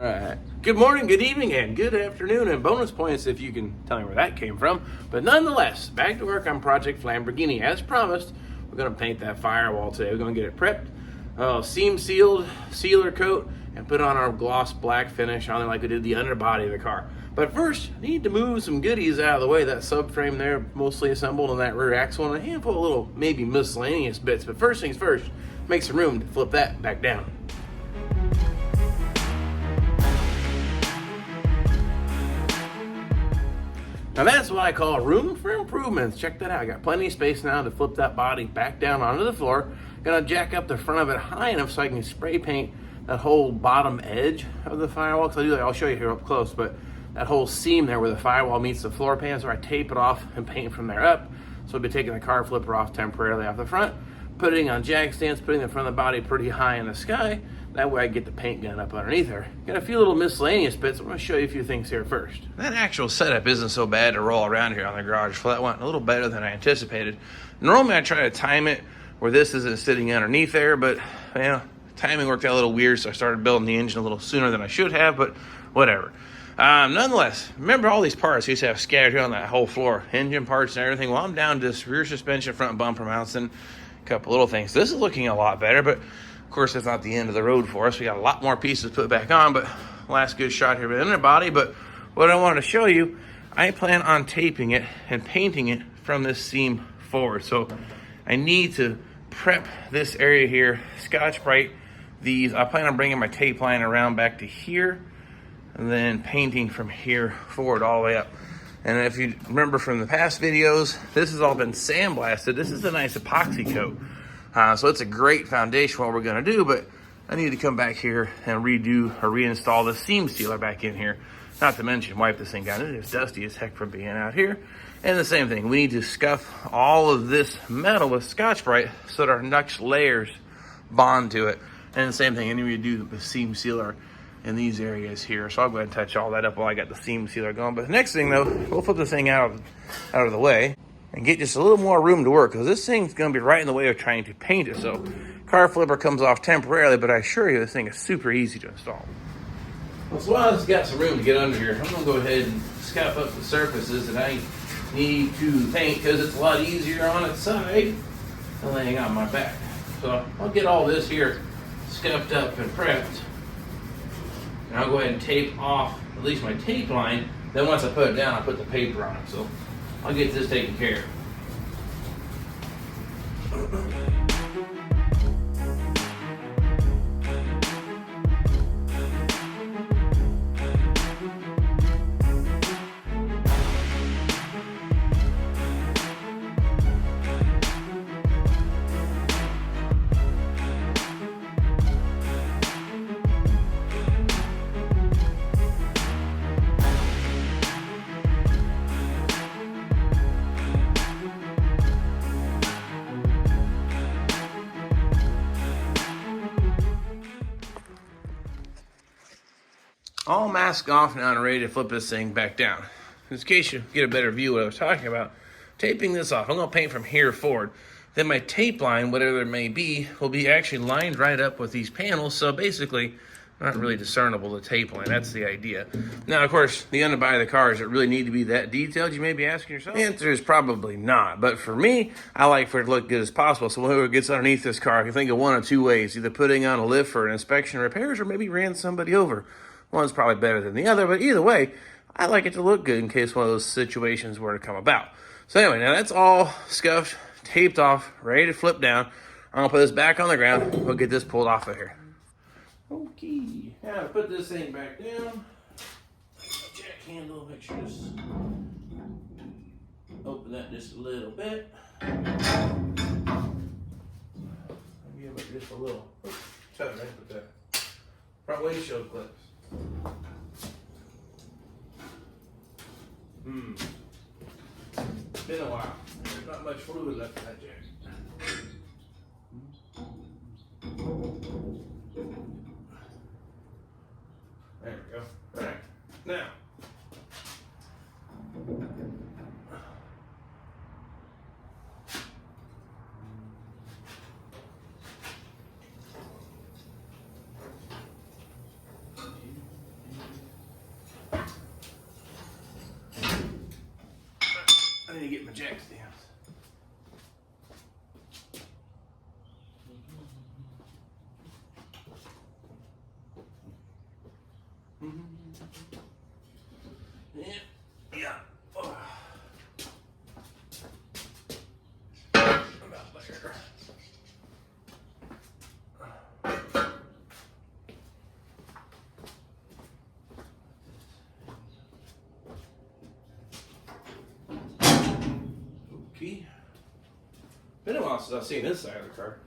All right. Good morning, good evening, and good afternoon, and bonus points if you can tell me where that came from. But nonetheless, back to work on Project Lamborghini. As promised, we're going to paint that firewall today. We're going to get it prepped, seam sealed, sealer coat, and put on our gloss black finish on it like we did the underbody of the car. But first, I need to move some goodies out of the way. That subframe there, mostly assembled, and that rear axle, and a handful of little, maybe miscellaneous bits. But first things first, make some room to flip that back down. Now that's what I call room for improvements. Check that out. I got plenty of space now to flip that body back down onto the floor. Gonna jack up the front of it high enough so I can spray paint that whole bottom edge of the firewall. Because I do that, I'll show you here up close, but that whole seam there where the firewall meets the floor pan, so I tape it off and paint from there up. So I'll be taking the car flipper off temporarily off the front, putting on jack stands, putting the front of the body pretty high in the sky. That way I get the paint gun up underneath her. Got a few little miscellaneous bits. I'm going to show you a few things here first. That actual setup isn't so bad to roll around here on the garage floor. That went a little better than I anticipated. Normally I try to time it where this isn't sitting underneath there, but you know, timing worked out a little weird, so I started building the engine a little sooner than I should have, but whatever. Nonetheless, remember all these parts I used to have scattered here on that whole floor. Engine parts and everything. Well, I'm down to this rear suspension, front bumper mounts, and a couple little things. This is looking a lot better, but of course, it's not the end of the road for us. We got a lot more pieces to put back on, but last good shot here with the underbody. But what I wanted to show you, I plan on taping it and painting it from this seam forward. So I need to prep this area here, Scotch-Brite these. I plan on bringing my tape line around back to here and then painting from here forward all the way up. And if you remember from the past videos, this has all been sandblasted. This is a nice epoxy coat. So it's a great foundation what we're gonna do, but I need to come back here and redo or reinstall the seam sealer back in here. Not to mention wipe this thing down. It is dusty as heck from being out here. And the same thing, we need to scuff all of this metal with Scotch-Brite so that our next layers bond to it. And the same thing, I need to do the seam sealer in these areas here. So I'll go ahead and touch all that up while I got the seam sealer going. But the next thing though, we'll flip this thing out of the way and get just a little more room to work, because this thing's going to be right in the way of trying to paint it. So car flipper comes off temporarily, but I assure you this thing is super easy to install. Well, so while it's got some room to get under here, I'm going to go ahead and scuff up the surfaces that I need to paint, because it's a lot easier on its side than laying on my back. So I'll get all this here scuffed up and prepped, and I'll go ahead and tape off at least my tape line. Then once I put it down, I'll put the paper on it. So I'll get this taken care of. All masked off now and ready to flip this thing back down. In case you get a better view of what I was talking about, taping this off, I'm going to paint from here forward. Then my tape line, whatever it may be, will be actually lined right up with these panels. So basically, not really discernible, the tape line. That's the idea. Now, of course, the underbody of the car, does it really need to be that detailed? You may be asking yourself. The answer is probably not. But for me, I like for it to look good as possible. So whoever gets underneath this car can think of one of two ways. Either putting on a lift for an inspection or repairs, or maybe ran somebody over. One's probably better than the other, but either way, I like it to look good in case one of those situations were to come about. So anyway, now that's all scuffed, taped off, ready to flip down. I'm gonna put this back on the ground. We'll get this pulled off of here. Okay, now to put this thing back down. Jack handle, make sure this, open that just a little bit. Give it just a little, tug right with that. Front windshield clips. It's been a while. There's not much fluid left in that jack. There we go. All right. Now, need to get my jack stands. Yeah. Oh. About there. Okay. Been a while since I've seen this side of the car.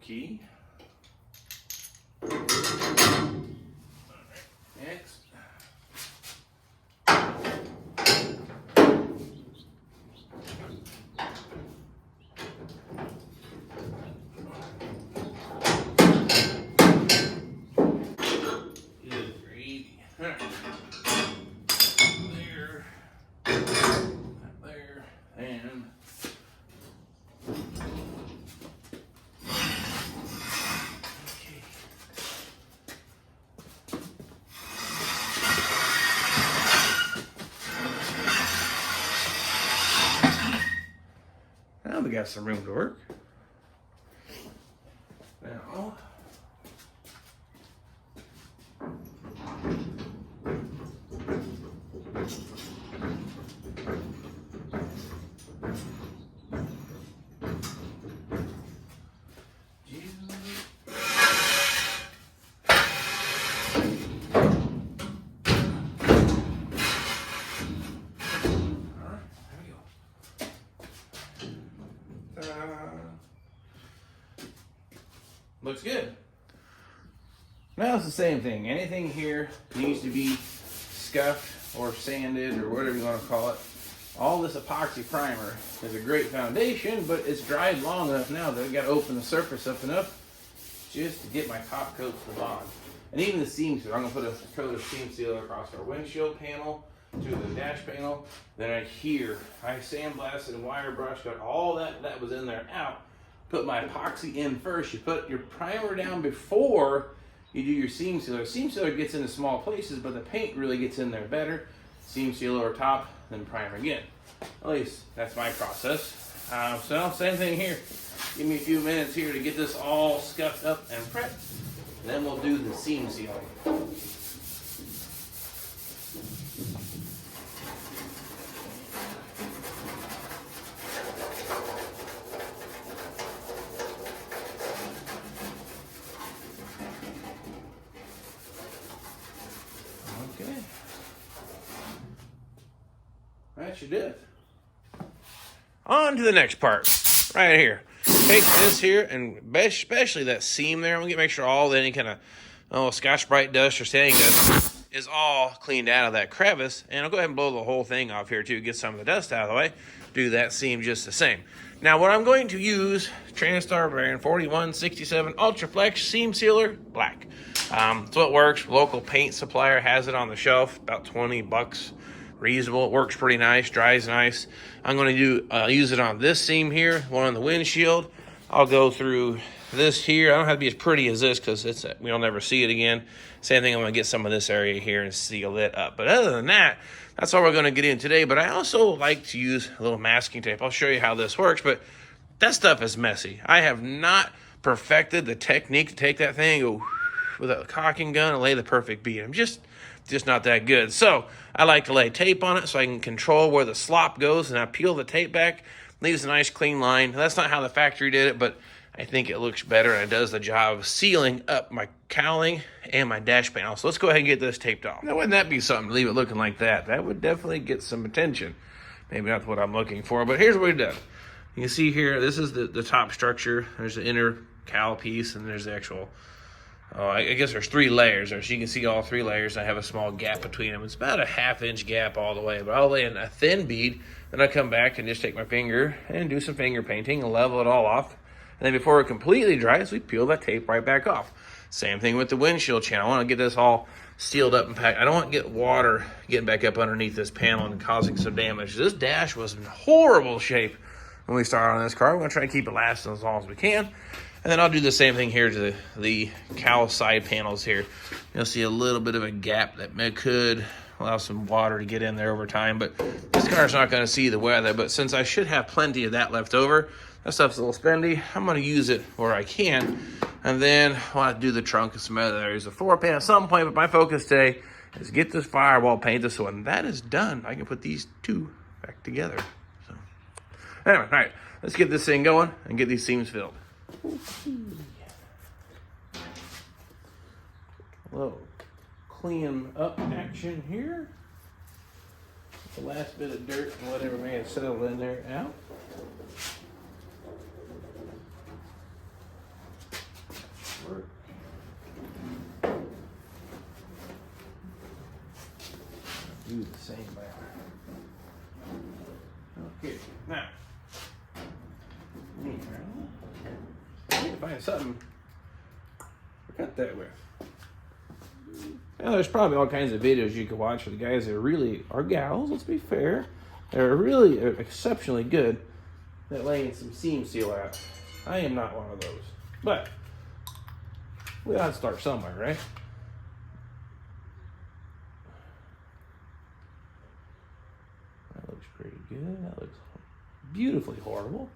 Okay. Next. Good gravy. There. There. And now we got some room to work. Now, looks good. Now it's the same thing. Anything here needs to be scuffed or sanded or whatever you want to call it. All this epoxy primer is a great foundation, but it's dried long enough now that I've got to open the surface up enough just to get my top coat to the bottom. And even the seam sealer, I'm going to put a coat of seam sealer across our windshield panel to the dash panel. Then right here, I sandblasted and wire brushed, got all that was in there out. Put my epoxy in first. You put your primer down before you do your seam sealer. Seam sealer gets into small places, but the paint really gets in there better. Seam sealer or top, then primer again. At least that's my process. So same thing here. Give me a few minutes here to get this all scuffed up and prepped. And then we'll do the seam sealing. Okay. That should do it. On to the next part, right here. Take this here, and especially that seam there, I'm going to make sure all any kind of Scotch-Brite dust or sanding dust is all cleaned out of that crevice. And I'll go ahead and blow the whole thing off here too, get some of the dust out of the way. Do that seam just the same. Now what I'm going to use, Transtar brand 4167 Ultraflex Seam Sealer Black. So it works. Local paint supplier has it on the shelf, about $20. Reasonable. It works pretty nice, dries nice. I'm going to use it on this seam here, one on the windshield. I'll go through this here. I don't have to be as pretty as this because we'll never see it again. Same thing, I'm going to get some of this area here and seal it up. But other than that, that's all we're going to get in today. But I also like to use a little masking tape. I'll show you how this works, but that stuff is messy. I have not perfected the technique to take that thing and go with a caulking gun and lay the perfect bead. I'm just not that good. So I like to lay tape on it so I can control where the slop goes, and I peel the tape back, leaves a nice clean line. That's not how the factory did it, but I think it looks better and it does the job of sealing up my cowling and my dash panel. So let's go ahead and get this taped off. Now, wouldn't that be something to leave it looking like that? That would definitely get some attention. Maybe not what I'm looking for, but here's what we've done. You can see here, this is the top structure. There's the inner cowl piece, and there's the actual, I guess there's 3 layers there. So you can see all 3 layers. I have a small gap between them. It's about a 1/2 inch gap all the way, but I'll lay in a thin bead. Then I come back and just take my finger and do some finger painting and level it all off. And then before it completely dries, we peel that tape right back off. Same thing with the windshield channel. I want to get this all sealed up and packed. I don't want to get water getting back up underneath this panel and causing some damage. This dash was in horrible shape when we started on this car. We're going to try to keep it lasting as long as we can. And then I'll do the same thing here to the cowl side panels here. You'll see a little bit of a gap that could allow some water to get in there over time. But this car's not going to see the weather. But since I should have plenty of that left over, that stuff's a little spendy, I'm going to use it where I can. And then I want to do the trunk and some other areas of floor pan at some point. But my focus today is get this firewall painted, so when that is done, I can put these 2 back together. So anyway, all right, let's get this thing going and get these seams filled. Hello. Clean up action here. The last bit of dirt and whatever may have settled in there out. Work. Do the same back. Okay, now I need to find something to cut that with. Now, there's probably all kinds of videos you can watch for the guys that really are gals, let's be fair. They're really exceptionally good at laying some seam seal out. I am not one of those. But we ought to start somewhere, right? That looks pretty good. That looks beautifully horrible.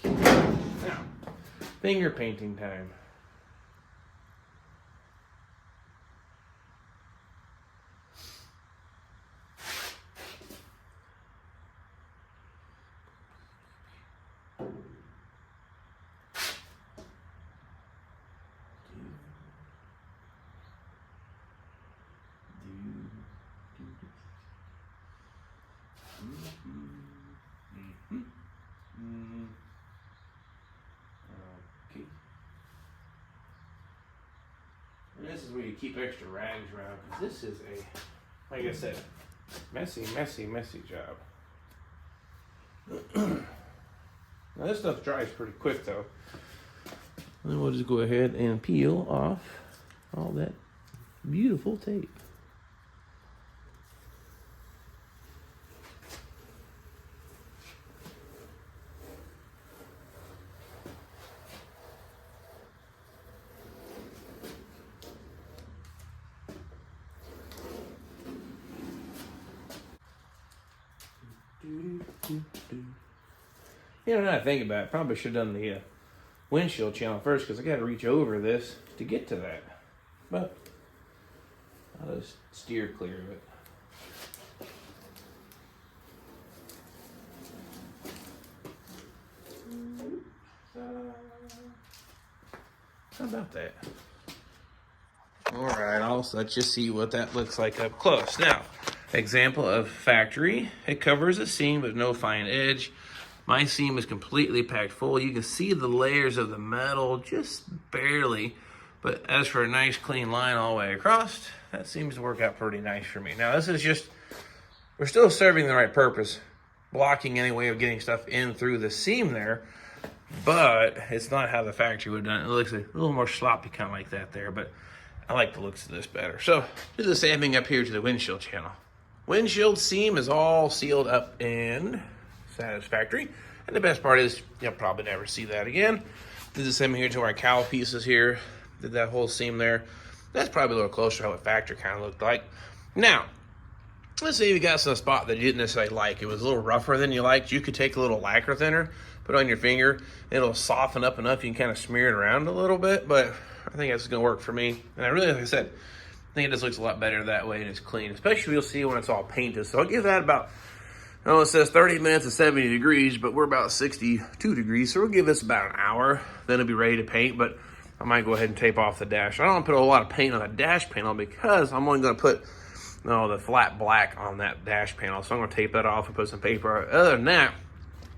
Now, finger painting time. Okay. And this is where you keep extra rags around, because this is a, like I said, messy job. Now this stuff dries pretty quick though. Then we'll just go ahead and peel off all that beautiful tape. You know, now I think about it, probably should have done the windshield channel first, because I got to reach over this to get to that. But I'll just steer clear of it. How about that? All right, let's just see what that looks like up close. Now, example of factory. It covers a seam but no fine edge. My seam is completely packed full. You can see the layers of the metal just barely. But as for a nice clean line all the way across, that seems to work out pretty nice for me. Now, this is just, we're still serving the right purpose, blocking any way of getting stuff in through the seam there. But it's not how the factory would have done it. It looks a little more sloppy, kind of like that there. But I like the looks of this better. So do the same thing up here to the windshield channel. Windshield seam is all sealed up and satisfactory. And the best part is you'll probably never see that again. Did the same here to our cowl pieces here. Did that whole seam there. That's probably a little closer to how a factory kind of looked like. Now, let's say you got some spot that you didn't necessarily like. It was a little rougher than you liked. You could take a little lacquer thinner, put it on your finger. It'll soften up enough you can kind of smear it around a little bit, but I think that's going to work for me. And I really, like I said, I think it just looks a lot better that way and it's clean, especially you'll see when it's all painted. So I'll give that about, I know it says 30 minutes to 70 degrees, but we're about 62 degrees. So we'll give this about an hour, then it'll be ready to paint. But I might go ahead and tape off the dash. I don't want to put a lot of paint on the dash panel because I'm only going to put the flat black on that dash panel. So I'm going to tape that off and put some paper. Other than that,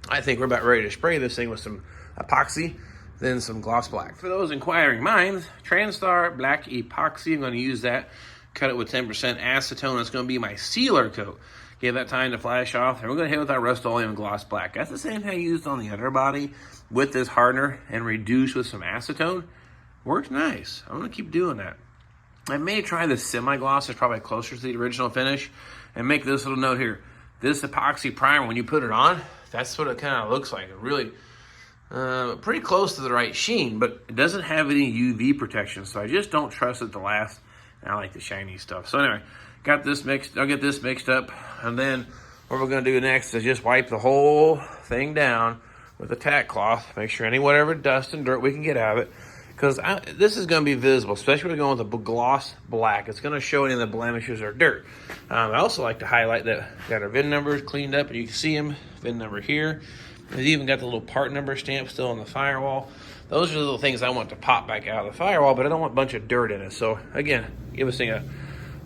I think we're about ready to spray this thing with some epoxy, then some gloss black. For those inquiring minds, Transtar Black Epoxy, I'm going to use that. Cut it with 10% acetone. It's going to be my sealer coat. Give that time to flash off. And we're going to hit with our Rust-Oleum gloss black. That's the same thing I used on the underbody with this hardener and reduce with some acetone. Works nice. I'm going to keep doing that. I may try the semi-gloss. It's probably closer to the original finish. And make this little note here. This epoxy primer, when you put it on, that's what it kind of looks like. It really... pretty close to the right sheen, but it doesn't have any UV protection, so I just don't trust it to last. And I like the shiny stuff. So anyway, got this mixed. I'll get this mixed up, and then what we're going to do next is just wipe the whole thing down with a tack cloth. Make sure any whatever dust and dirt we can get out of it, because this is going to be visible, especially when we're going with the gloss black. It's going to show any of the blemishes or dirt. I also like to highlight that we got our VIN numbers cleaned up, and you can see them. VIN number here. It's even got the little part number stamp still on the firewall. Those are the little things I want to pop back out of the firewall, but I don't want a bunch of dirt in it. So again, give this thing a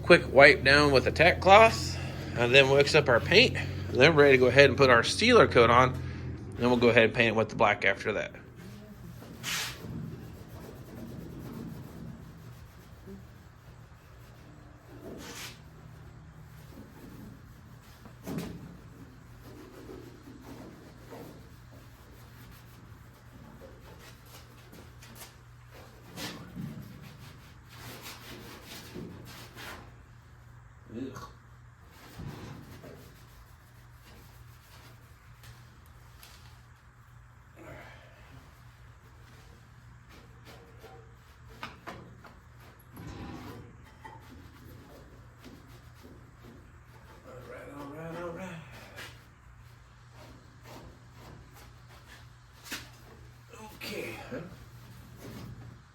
quick wipe down with a tack cloth, and then we'll mix up our paint. And then we're ready to go ahead and put our sealer coat on, and then we'll go ahead and paint it with the black after that. Ugh. All right. Okay.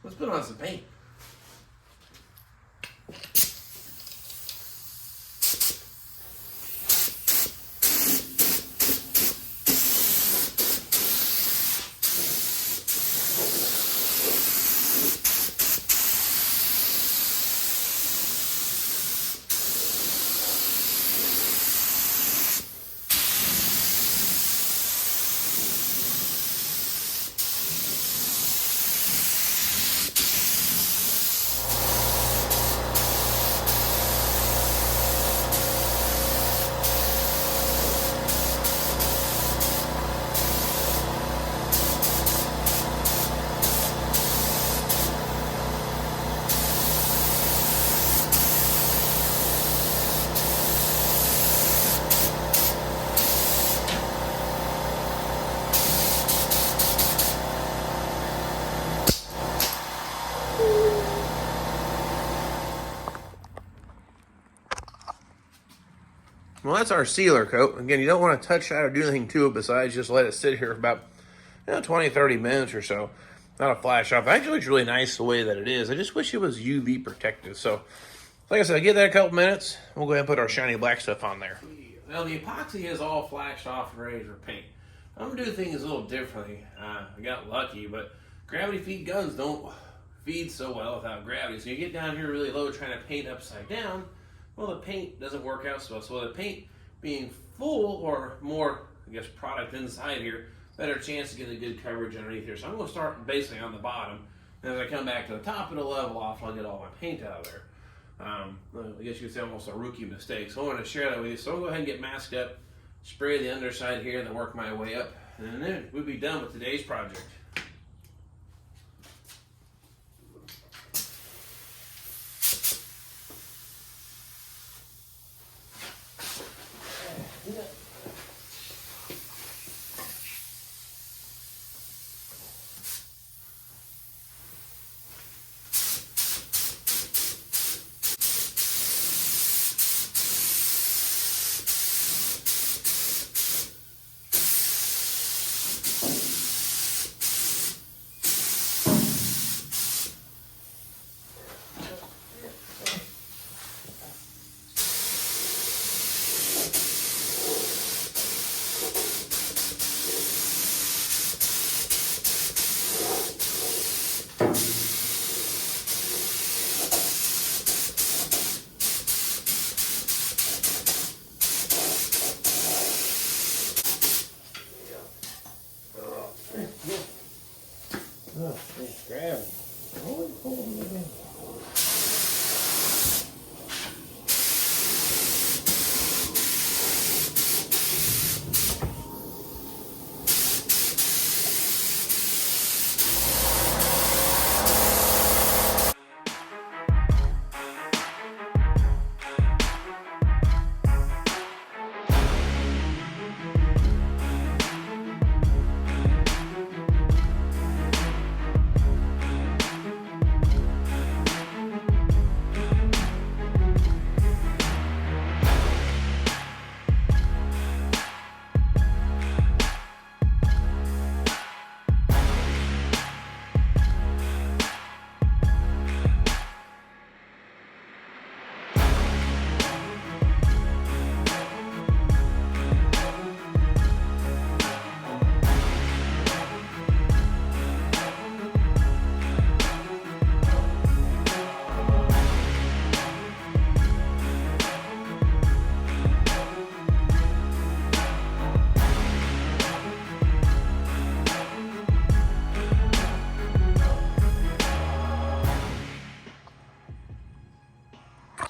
Let's put on some paint. Well, that's our sealer coat. Again, you don't want to touch that or do anything to it besides just let it sit here for about 20, 30 minutes or so. Not a flash off. Actually, it's really nice the way that it is. I just wish it was UV protected. So, like I said, give that a couple minutes. We'll go ahead and put our shiny black stuff on there. Well, the epoxy is all flashed off and ready for paint. I'm going to do things a little differently. I got lucky, but gravity feed guns don't feed so well without gravity. So you get down here really low trying to paint upside down. Well, the paint doesn't work out so well. So the paint being full or more, I guess, product inside here, better chance to get a good coverage underneath here. So I'm going to start basically on the bottom. And as I come back to the top, it'll level off and I'll get all my paint out of there. I guess you could say almost a rookie mistake. So I want to share that with you. So I'll go ahead and get masked up, spray the underside here, and then work my way up. And then we'll be done with today's project.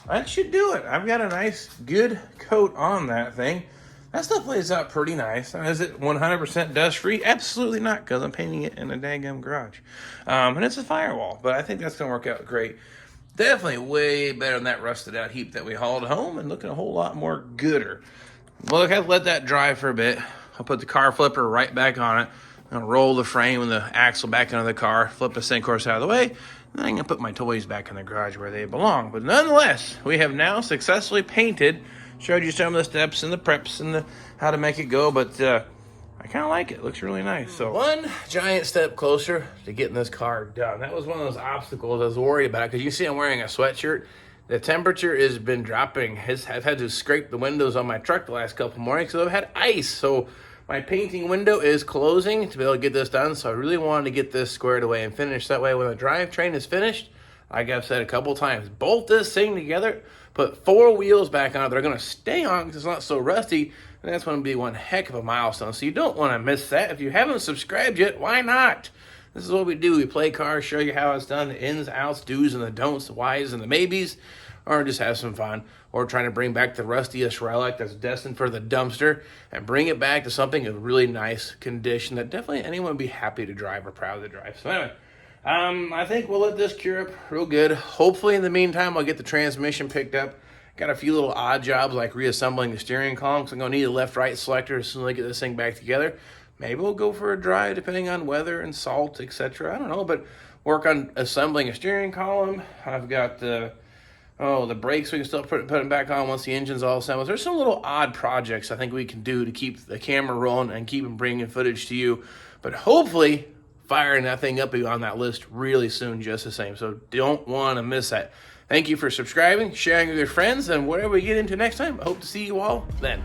that should do it. I've got a nice, good coat on that thing. That stuff lays out pretty nice. Is it 100% dust-free? Absolutely not, because I'm painting it in a daggum garage. And it's a Firewall, but I think that's going to work out great. Definitely way better than that rusted-out heap that we hauled home, and looking a whole lot more gooder. Well, look, I've let that dry for a bit. I'll put the car flipper right back on it. I'm going to roll the frame and the axle back into the car, flip the sink horse out of the way, and then I'm going to put my toys back in the garage where they belong. But nonetheless, we have now successfully painted. Showed you some of the steps and the preps and the how to make it go, but I kind of like it. It looks really nice. So one giant step closer to getting this car done. That was one of those obstacles I was worried about, because you see I'm wearing a sweatshirt. The temperature has been dropping. I've had to scrape the windows on my truck the last couple mornings because I've had ice. So my painting window is closing to be able to get this done. So I really wanted to get this squared away and finished. That way when the drivetrain is finished, like I've said a couple times, bolt this thing together, put 4 wheels back on it. They're going to stay on because it's not so rusty. And that's going to be one heck of a milestone. So you don't want to miss that. If you haven't subscribed yet, why not? This is what we do. We play cars, show you how it's done, the ins, outs, do's, and the don'ts, the whys, and the maybes, or just have some fun, or trying to bring back the rustiest relic that's destined for the dumpster and bring it back to something in really nice condition that definitely anyone would be happy to drive or proud to drive. So anyway, I think we'll let this cure up real good. Hopefully in the meantime, I'll get the transmission picked up. Got a few little odd jobs like reassembling the steering column, because I'm going to need a left-right selector as soon as I get this thing back together. Maybe we'll go for a drive depending on weather and salt, etc. I don't know, but work on assembling a steering column. I've got the brakes we can still put them back on once the engine's all assembled. There's some little odd projects I think we can do to keep the camera rolling and keep them bringing footage to you. But hopefully firing that thing up on that list really soon just the same. So don't want to miss that. Thank you for subscribing, sharing with your friends, and whatever we get into next time, I hope to see you all then.